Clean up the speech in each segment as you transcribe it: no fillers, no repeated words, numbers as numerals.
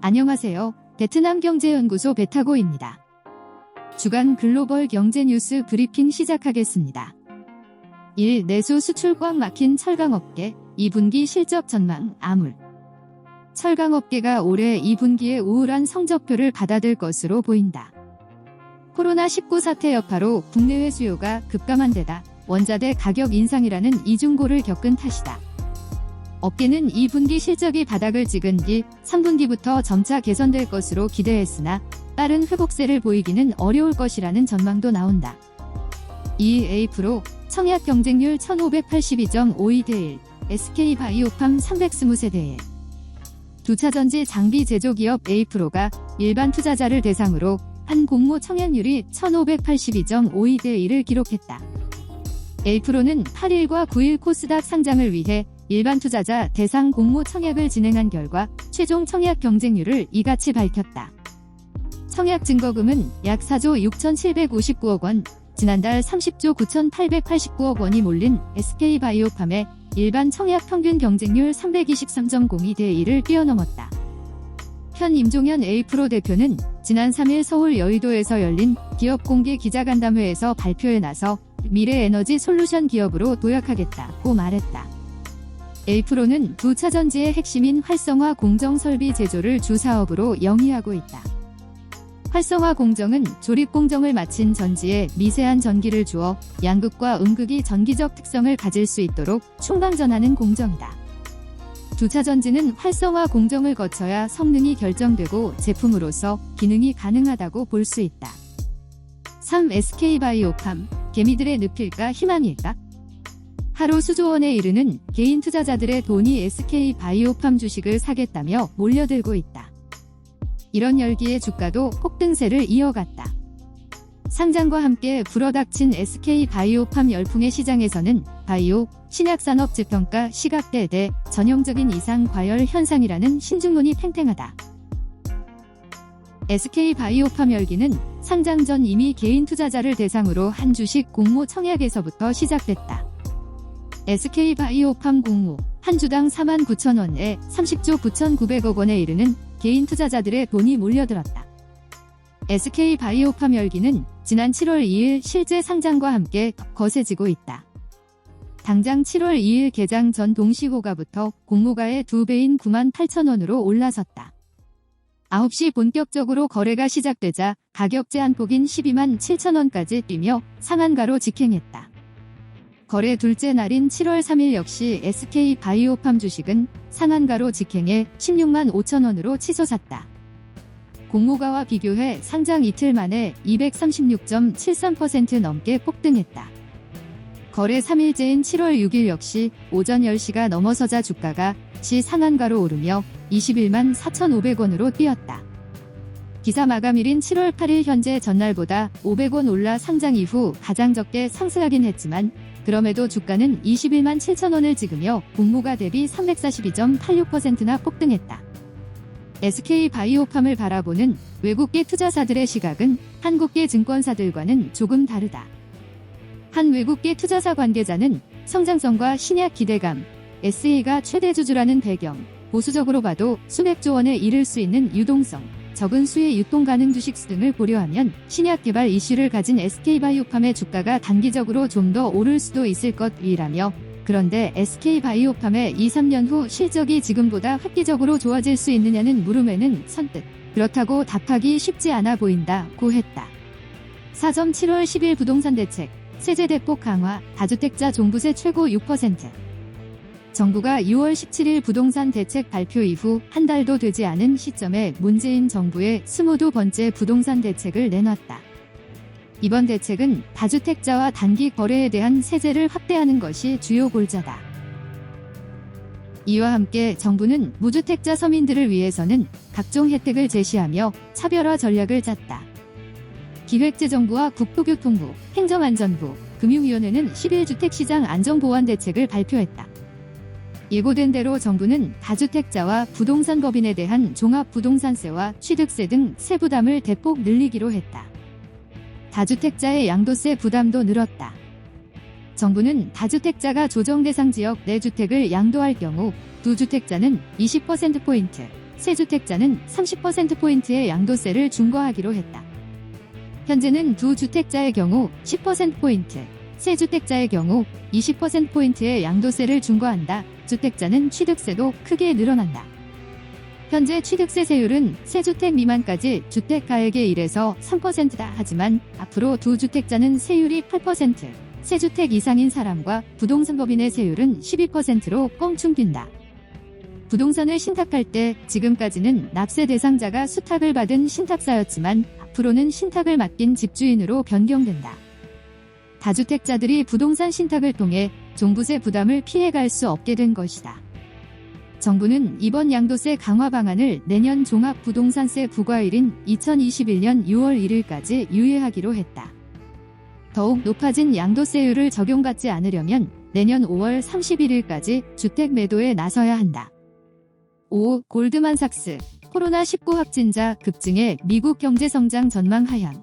안녕하세요. 베트남 경제연구소 베타고입니다. 주간 글로벌 경제 뉴스 브리핑 시작하겠습니다. 1. 내수 수출 꽉 막힌 철강업계 2분기 실적 전망 암울. 철강업계가 올해 2분기에 우울한 성적표를 받아들 것으로 보인다. 코로나19 사태 여파로 국내외 수요가 급감한 데다 원자재 가격 인상이라는 이중고를 겪은 탓이다. 업계는 2분기 실적이 바닥을 찍은 뒤 3분기부터 점차 개선될 것으로 기대했으나 빠른 회복세를 보이기는 어려울 것이라는 전망도 나온다. 2. 에이프로 청약 경쟁률 1582.52 대 1, SK바이오팜 320세 대 1. 두차전지 장비 제조기업 에이프로가 일반 투자자를 대상으로 한 공모 청약률이 1582.52 대 1을 기록했다. 에이프로는 8일과 9일 코스닥 상장을 위해 일반 투자자 대상 공모 청약을 진행한 결과 최종 청약 경쟁률을 이같이 밝혔다. 청약 증거금은 약 4조 6,759억 원, 지난달 30조 9,889억 원이 몰린 SK바이오팜의 일반 청약 평균 경쟁률 323.02 대 1을 뛰어넘었다. 현 임종현 에이프로 대표는 지난 3일 서울 여의도에서 열린 기업 공개 기자간담회에서 발표에 나서 미래에너지 솔루션 기업으로 도약하겠다고 말했다. 에이프로는 두차전지의 핵심인 활성화 공정 설비 제조를 주 사업으로 영위하고 있다. 활성화 공정은 조립 공정을 마친 전지에 미세한 전기를 주어 양극과 음극이 전기적 특성을 가질 수 있도록 충방전하는 공정이다. 두차전지는 활성화 공정을 거쳐야 성능이 결정되고 제품으로서 기능이 가능하다고 볼 수 있다. 3. SK바이오팜, 개미들의 늪일까 희망일까? 하루 수조 원에 이르는 개인 투자자들의 돈이 SK바이오팜 주식을 사겠다며 몰려들고 있다. 이런 열기에 주가도 폭등세를 이어갔다. 상장과 함께 불어닥친 SK바이오팜 열풍의 시장에서는 바이오, 신약산업 재평가 시각대 대 전형적인 이상 과열 현상이라는 신중론이 팽팽하다. SK바이오팜 열기는 상장 전 이미 개인 투자자를 대상으로 한 주식 공모 청약에서부터 시작됐다. SK바이오팜 공모, 한 주당 49,000원에 30조 9,900억 원에 이르는 개인 투자자들의 돈이 몰려들었다. SK바이오팜 열기는 지난 7월 2일 실제 상장과 함께 거세지고 있다. 당장 7월 2일 개장 전 동시호가부터 공모가의 2배인 98,000원으로 올라섰다. 9시 본격적으로 거래가 시작되자 가격 제한폭인 127,000원까지 뛰며 상한가로 직행했다. 거래 둘째 날인 7월 3일 역시 SK바이오팜 주식은 상한가로 직행해 16만 5천원으로 치솟았다. 공모가와 비교해 상장 이틀 만에 236.73% 넘게 폭등했다. 거래 3일째인 7월 6일 역시 오전 10시가 넘어서자 주가가 시 상한가로 오르며 21만 4,500원으로 뛰었다. 기사 마감일인 7월 8일 현재 전날보다 500원 올라 상장 이후 가장 적게 상승하긴 했지만 그럼에도 주가는 21만 7천원을 찍으며 공모가 대비 342.86%나 폭등했다. SK바이오팜을 바라보는 외국계 투자사들의 시각은 한국계 증권사들과는 조금 다르다. 한 외국계 투자사 관계자는 성장성과 신약 기대감, SE가 최대 주주라는 배경, 보수적으로 봐도 수백조 원에 이를 수 있는 유동성, 적은 수의 유통 가능 주식수 등을 고려하면 신약 개발 이슈를 가진 SK바이오팜의 주가가 단기적으로 좀 더 오를 수도 있을 것이라며 그런데 SK바이오팜의 2-3년 후 실적이 지금보다 획기적으로 좋아질 수 있느냐는 물음에는 선뜻 그렇다고 답하기 쉽지 않아 보인다고 했다. 4점 7월 10일 부동산 대책, 세제 대폭 강화, 다주택자 종부세 최고 6%. 정부가 6월 17일 부동산 대책 발표 이후 한 달도 되지 않은 시점에 문재인 정부의 22번째 부동산 대책을 내놨다. 이번 대책은 다주택자와 단기 거래에 대한 세제를 확대하는 것이 주요 골자다. 이와 함께 정부는 무주택자 서민들을 위해서는 각종 혜택을 제시하며 차별화 전략을 짰다. 기획재정부와 국토교통부, 행정안전부, 금융위원회는 10일 주택시장 안정보완 대책을 발표했다. 예고된 대로 정부는 다주택자와 부동산 법인에 대한 종합부동산세와 취득세 등 세부담을 대폭 늘리기로 했다. 다주택자의 양도세 부담도 늘었다. 정부는 다주택자가 조정 대상 지역 내 주택을 양도할 경우 2주택자는 20%포인트, 세주택자는 30%포인트의 양도세를 중과하기로 했다. 현재는 두 주택자의 경우 10%포인트, 세주택자의 경우 20%포인트의 양도세를 중과한다. 주택자는 취득세도 크게 늘어난다. 현재 취득세 세율은 세주택 미만까지 주택가액의 1에서 3%다. 하지만 앞으로 두 주택자는 세율이 8%, 세주택 이상인 사람과 부동산법인의 세율은 12%로 껑충 뛴다. 부동산을 신탁할 때 지금까지는 납세 대상자가 수탁을 받은 신탁사였지만 앞으로는 신탁을 맡긴 집주인으로 변경된다. 다주택자들이 부동산 신탁을 통해 종부세 부담을 피해갈 수 없게 된 것이다. 정부는 이번 양도세 강화 방안을 내년 종합부동산세 부과일인 2021년 6월 1일까지 유예하기로 했다. 더욱 높아진 양도세율을 적용받지 않으려면 내년 5월 31일까지 주택 매도에 나서야 한다. 5. 골드만삭스 코로나19 확진자 급증에 미국 경제 성장 전망 하향.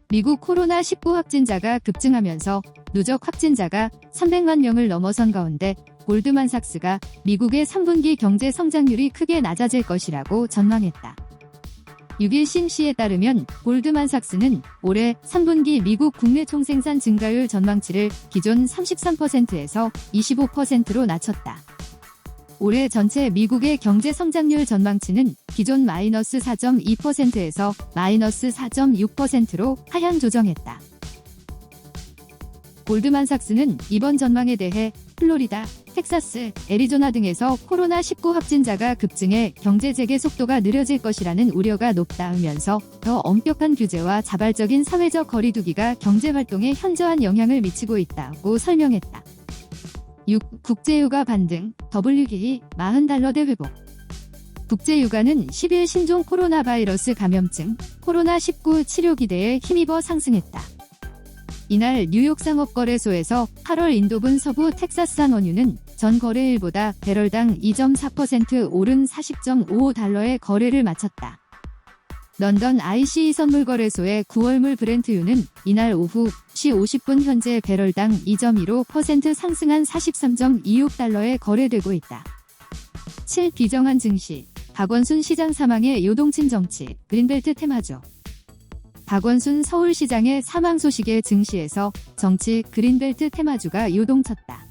미국 코로나19 확진자가 급증하면서 누적 확진자가 300만 명을 넘어선 가운데 골드만삭스가 미국의 3분기 경제 성장률이 크게 낮아질 것이라고 전망했다. 6일 신시에 따르면 골드만삭스는 올해 3분기 미국 국내 총생산 증가율 전망치를 기존 33%에서 25%로 낮췄다. 올해 전체 미국의 경제 성장률 전망치는 기존 마이너스 4.2%에서 마이너스 4.6%로 하향 조정했다. 골드만삭스는 이번 전망에 대해 플로리다, 텍사스, 애리조나 등에서 코로나19 확진자가 급증해 경제 재개 속도가 느려질 것이라는 우려가 높다면서 더 엄격한 규제와 자발적인 사회적 거리두기가 경제 활동에 현저한 영향을 미치고 있다고 설명했다. 6. 국제유가 반등, WGE $40대 회복. 국제유가는 10일 신종 코로나 바이러스 감염증, 코로나19 치료 기대에 힘입어 상승했다. 이날 뉴욕 상업거래소에서 8월 인도분 서부 텍사스산 원유는 전 거래일보다 배럴당 2.4% 오른 40.55달러에 거래를 마쳤다. 런던 ICE 선물거래소의 9월물 브렌트유는 이날 오후 10시 50분 현재 배럴당 2.15% 상승한 43.26달러에 거래되고 있다. 7. 비정한 증시, 박원순 시장 사망의 요동친 정치, 그린벨트 테마주. 박원순 서울시장의 사망 소식에 증시에서 정치 그린벨트 테마주가 요동쳤다.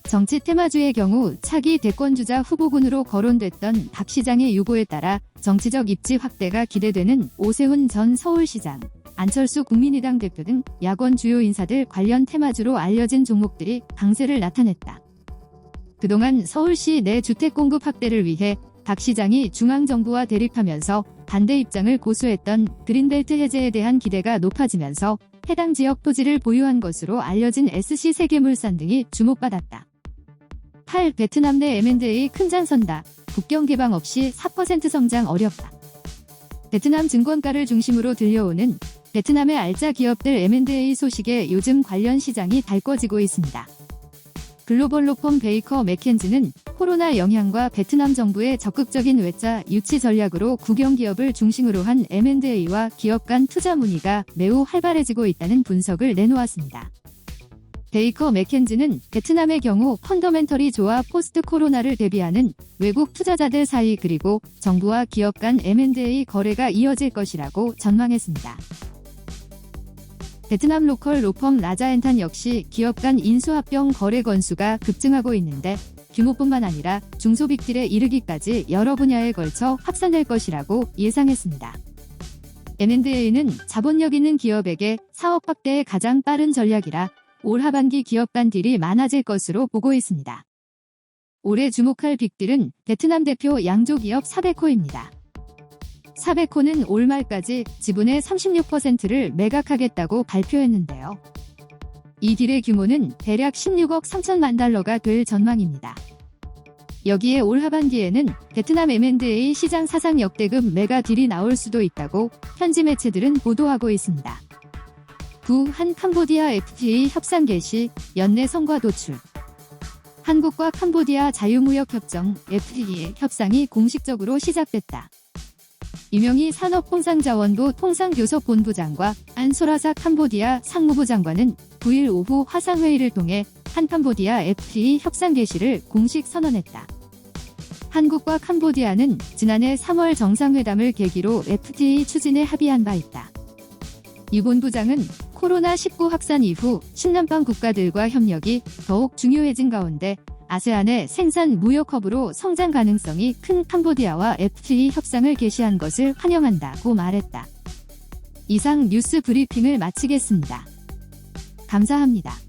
정치 테마주의 경우 차기 대권주자 후보군으로 거론됐던 박 시장의 유고에 따라 정치적 입지 확대가 기대되는 오세훈 전 서울시장, 안철수 국민의당 대표 등 야권 주요 인사들 관련 테마주로 알려진 종목들이 강세를 나타냈다. 그동안 서울시 내 주택 공급 확대를 위해 박 시장이 중앙정부와 대립하면서 반대 입장을 고수했던 그린벨트 해제에 대한 기대가 높아지면서 해당 지역 토지를 보유한 것으로 알려진 SC세계물산 등이 주목받았다. 8. 베트남 내 M&A 큰장 선다. 국경 개방 없이 4% 성장 어렵다. 베트남 증권가를 중심으로 들려오는 베트남의 알짜 기업들 M&A 소식에 요즘 관련 시장이 달궈지고 있습니다. 글로벌 로펌 베이커 맥켄지는 코로나 영향과 베트남 정부의 적극적인 외자 유치 전략으로 국영기업을 중심으로 한 M&A와 기업 간 투자 문의가 매우 활발해지고 있다는 분석을 내놓았습니다. 베이커 맥켄지는 베트남의 경우 펀더멘털이 좋아 포스트 코로나를 대비하는 외국 투자자들 사이 그리고 정부와 기업 간 M&A 거래가 이어질 것이라고 전망했습니다. 베트남 로컬 로펌 라자엔탄 역시 기업 간 인수합병 거래 건수가 급증하고 있는데 규모뿐만 아니라 중소빅딜에 이르기까지 여러 분야에 걸쳐 확산될 것이라고 예상했습니다. M&A는 자본력 있는 기업에게 사업 확대의 가장 빠른 전략이라 올 하반기 기업 간 딜이 많아질 것으로 보고 있습니다. 올해 주목할 빅딜은 베트남 대표 양조기업 사베코입니다. 사베코는 올 말까지 지분의 36%를 매각하겠다고 발표했는데요. 이 딜의 규모는 대략 16억 3천만 달러가 될 전망입니다. 여기에 올 하반기에는 베트남 M&A 시장 사상 역대급 메가 딜이 나올 수도 있다고 현지 매체들은 보도하고 있습니다. 한 캄보디아 FTA 협상 개시, 연내 성과 도출. 한국과 캄보디아 자유무역협정 FTA 협상이 공식적으로 시작됐다. 이명희 산업통상자원부 통상교섭본부장과 안소라사 캄보디아 상무부 장관은 9일 오후 화상회의를 통해 한 캄보디아 FTA 협상 개시를 공식 선언했다. 한국과 캄보디아는 지난해 3월 정상회담을 계기로 FTA 추진에 합의한 바 있다. 유 본부장은 코로나19 확산 이후 신남방 국가들과 협력이 더욱 중요해진 가운데 아세안의 생산 무역 허브로 성장 가능성이 큰 캄보디아와 FTA 협상을 개시한 것을 환영한다고 말했다. 이상 뉴스 브리핑을 마치겠습니다. 감사합니다.